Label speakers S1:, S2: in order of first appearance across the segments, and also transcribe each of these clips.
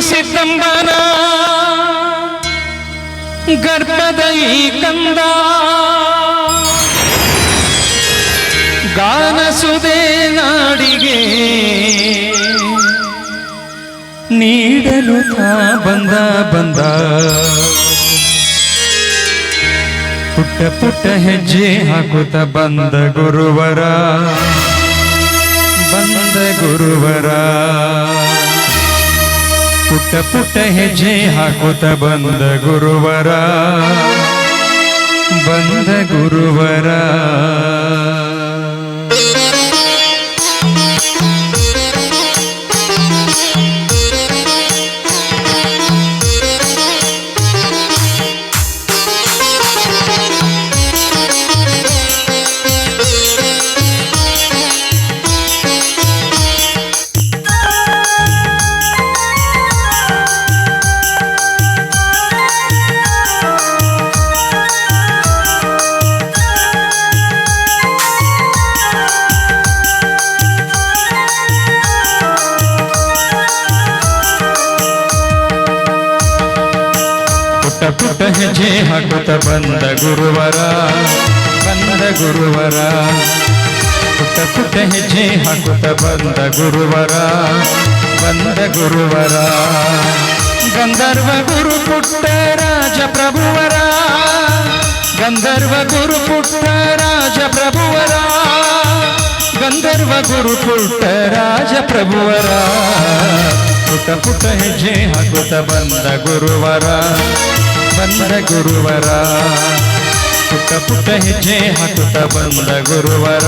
S1: ಸಿದ್ದಂಬನ ಗರ್ಭದ ಈ ಕಂದ ಗಾನಸುದೆ ನಾಡಿಗೆ ನೀಡಲು ತಾ ಬಂದ ಬಂದ ಪುಟ್ಟ ಪುಟ್ಟ ಹೆಜ್ಜೆ ಹಾಕುತ್ತ ಬಂದ ಗುರುವರ ಪುಟ್ಟ ಪುಟ್ಟ ಹೆಜ್ಜೆ ಹಾಕುತ್ತ ಬಂದ ಗುರುವರ ಪುಟ್ಟ ಹೆಜ್ಜೆ ಹಾಕುತ್ತ ಬಂದ ಗುರುವರ ಪುಟ್ಟ ಪುಟ್ಟ ಹೆಜ್ಜೆ ಹಾಕುತ್ತ ಬಂದ ಗುರುವರ ಗಂಧರ್ವ ಗುರು ಪುಟ್ಟ ರಾಜ ಪ್ರಭುವರ ಗಂಧರ್ವ ಗುರು ಪುಟ್ಟ ರಾಜ ಪ್ರಭುವರ ಗಂಧರ್ವ ಗುರು ಪುಟ್ಟ ರಾಜ ಪ್ರಭುವರ ಪುಟ್ಟ ಪುಟ್ಟ ಹೆಜ್ಜೆ ಹಾಕುತ್ತ ಬಂದ ಗುರುವರ ಪುಟ್ಟ ಪುಟ್ಟ ಹೆಜ್ಜೆ ಹಾಕುತ್ತ ಬಂದ ಗುರುವರ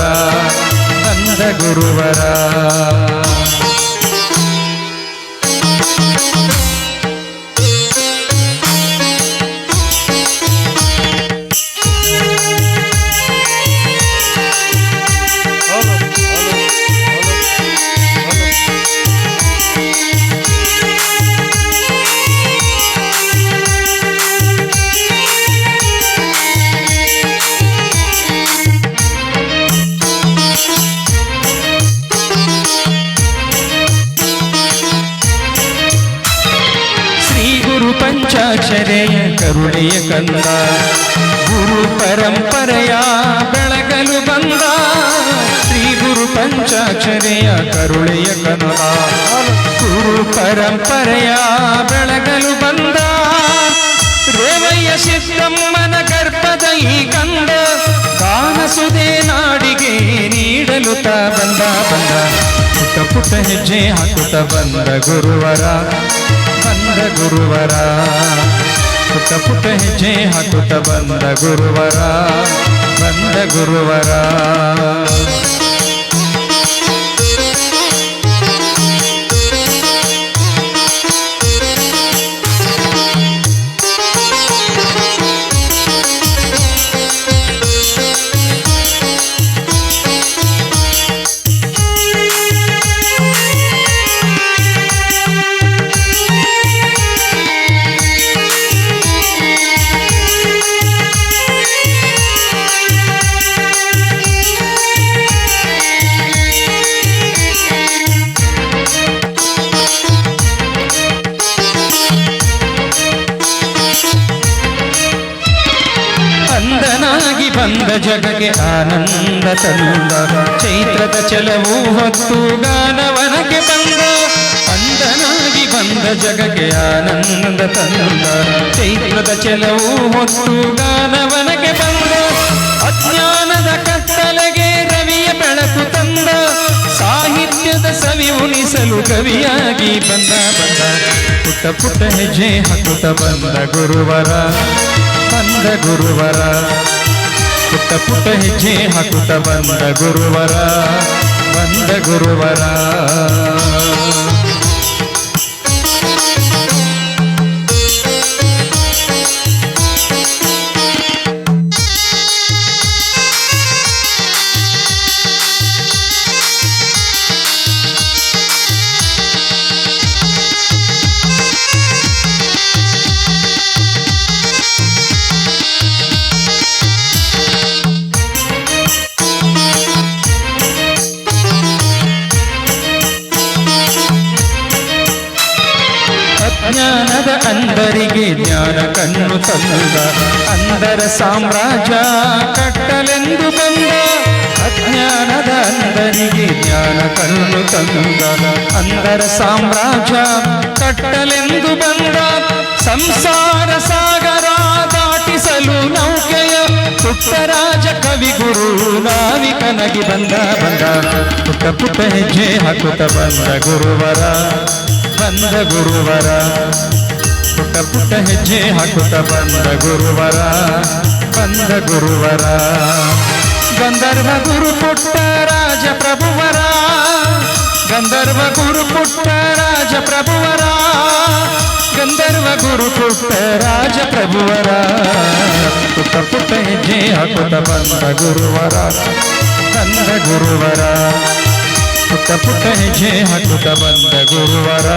S1: ಪಂಚಾಕ್ಷರೆಯ ಕರುಣೆಯ ಕಂದ ಗುರು ಪರಂಪರೆಯ ಬೆಳಗಲು ಬಂದ ಶ್ರೀ ಗುರು ಪಂಚಾಕ್ಷರೆಯ ಕರುಣೆಯ ಕಂದ ಗುರು ಪರಂಪರೆಯ ಬೆಳಗಲು ಬಂದ ರೇವಯ್ಯ ಸಿದ್ದಮ್ಮನ ಗರ್ಭದ ಈ ಕಂದ ಗಾನಸುದೆ ನಾಡಿಗೆ ನೀಡಲು ತಾ ಬಂದ ಪುಟ್ಟ ಪುಟ್ಟ ಹೆಜ್ಜೆ ಹಾಕುತ್ತ ಬಂದ ಗುರುವರ ಪುಟ್ಟ ಪುಟ್ಟ ಹೆಜ್ಜೆ ಹಾಕುತ್ತ ಬಂದ ಗುರುವರ ಅಂದನಾಗಿ ಬಂದ ಜಗಕ್ಕೆ ಆನಂದ ತಂದ ಚೈತ್ರದ ಛಲವು ಹೊತ್ತು ಗಾನವನಕ್ಕೆ ಬಂದ ಅಂದನಾಗಿ ಬಂದ ಜಗಕ್ಕೆ ಆನಂದ ತಂದ ಚೈತ್ರದ ಛಲವು ಹೊತ್ತು ಗಾನವನಕ್ಕೆ ಬಂದ ಅಜ್ಞಾನದ ಕತ್ತಲೆಗೆ ರವಿಯ ಬೆಳಕು ತಂದ ಸಾಹಿತ್ಯದ ಸವಿ ಉಣಿಸಲು ಕವಿಯಾಗಿ ಬಂದ ಪುಟ್ಟ ಪುಟ್ಟ ಹೆಜ್ಜೆ ಹಾಕುತ್ತ ಬಂದ ಗುರುವರ ಪುಟ್ಟ ಪುಟ್ಟ ಹೆಜ್ಜೆ ಹಾಕುತ್ತ ಬಂದ ಗುರುವರ ಅಂಧರಿಗೆ ಜ್ಞಾನ ಕಣ್ಣು ತಂದ ಅಂಧರ ಸಾಮ್ರಾಜ್ಯ ಕಟ್ಟಲೆಂದು ಬಂದ ಅಜ್ಞಾನದ ಅಂಧರಿಗೆ ಜ್ಞಾನ ಕಣ್ಣು ತಂದ ಅಂಧರ ಸಾಮ್ರಾಜ್ಯ ಕಟ್ಟಲೆಂದು ಬಂದ ಸಂಸಾರ ಸಾಗರ ದಾಟಿಸಲು ನೌಕೆಯ ಪುಟ್ಟರಾಜ ಕವಿಗುರು ನಾವಿಕನಾಗಿ ಬಂದ ಪುಟ್ಟ ಪುಟ್ಟ ಹೆಜ್ಜೆ ಹಾಕುತ್ತ ಬಂದ ಗುರುವರ ಪುಟ್ಟ ಪುಟ್ಟ ಹೆಜ್ಜೆ ಹಾಕುತ್ತ ಬಂದ ಗುರುವರ ಗಂಧರ್ವ ಗುರು ಪುಟ್ಟ ರಾಜ ಪ್ರಭುವರ ಗಂಧರ್ವ ಗುರು ಪುಟ್ಟ ರಾಜ ಪ್ರಭುವರ ಗಂಧರ್ವ ಗುರು ಪುಟ್ಟ ರಾಜ ಪ್ರಭುವರ ಪುಟ್ಟ ಪುಟ್ಟ ಹೆಜ್ಜೆ ಹಾಕುತ್ತ ಬಂದ ಗುರುವರ ಬಂದ ಗುರುವರ ಪುಟ್ಟ ಪುಟ್ಟ ಹೆಜ್ಜೆ ಹಾಕುತ್ತ ಬಂದ ಗುರುವರ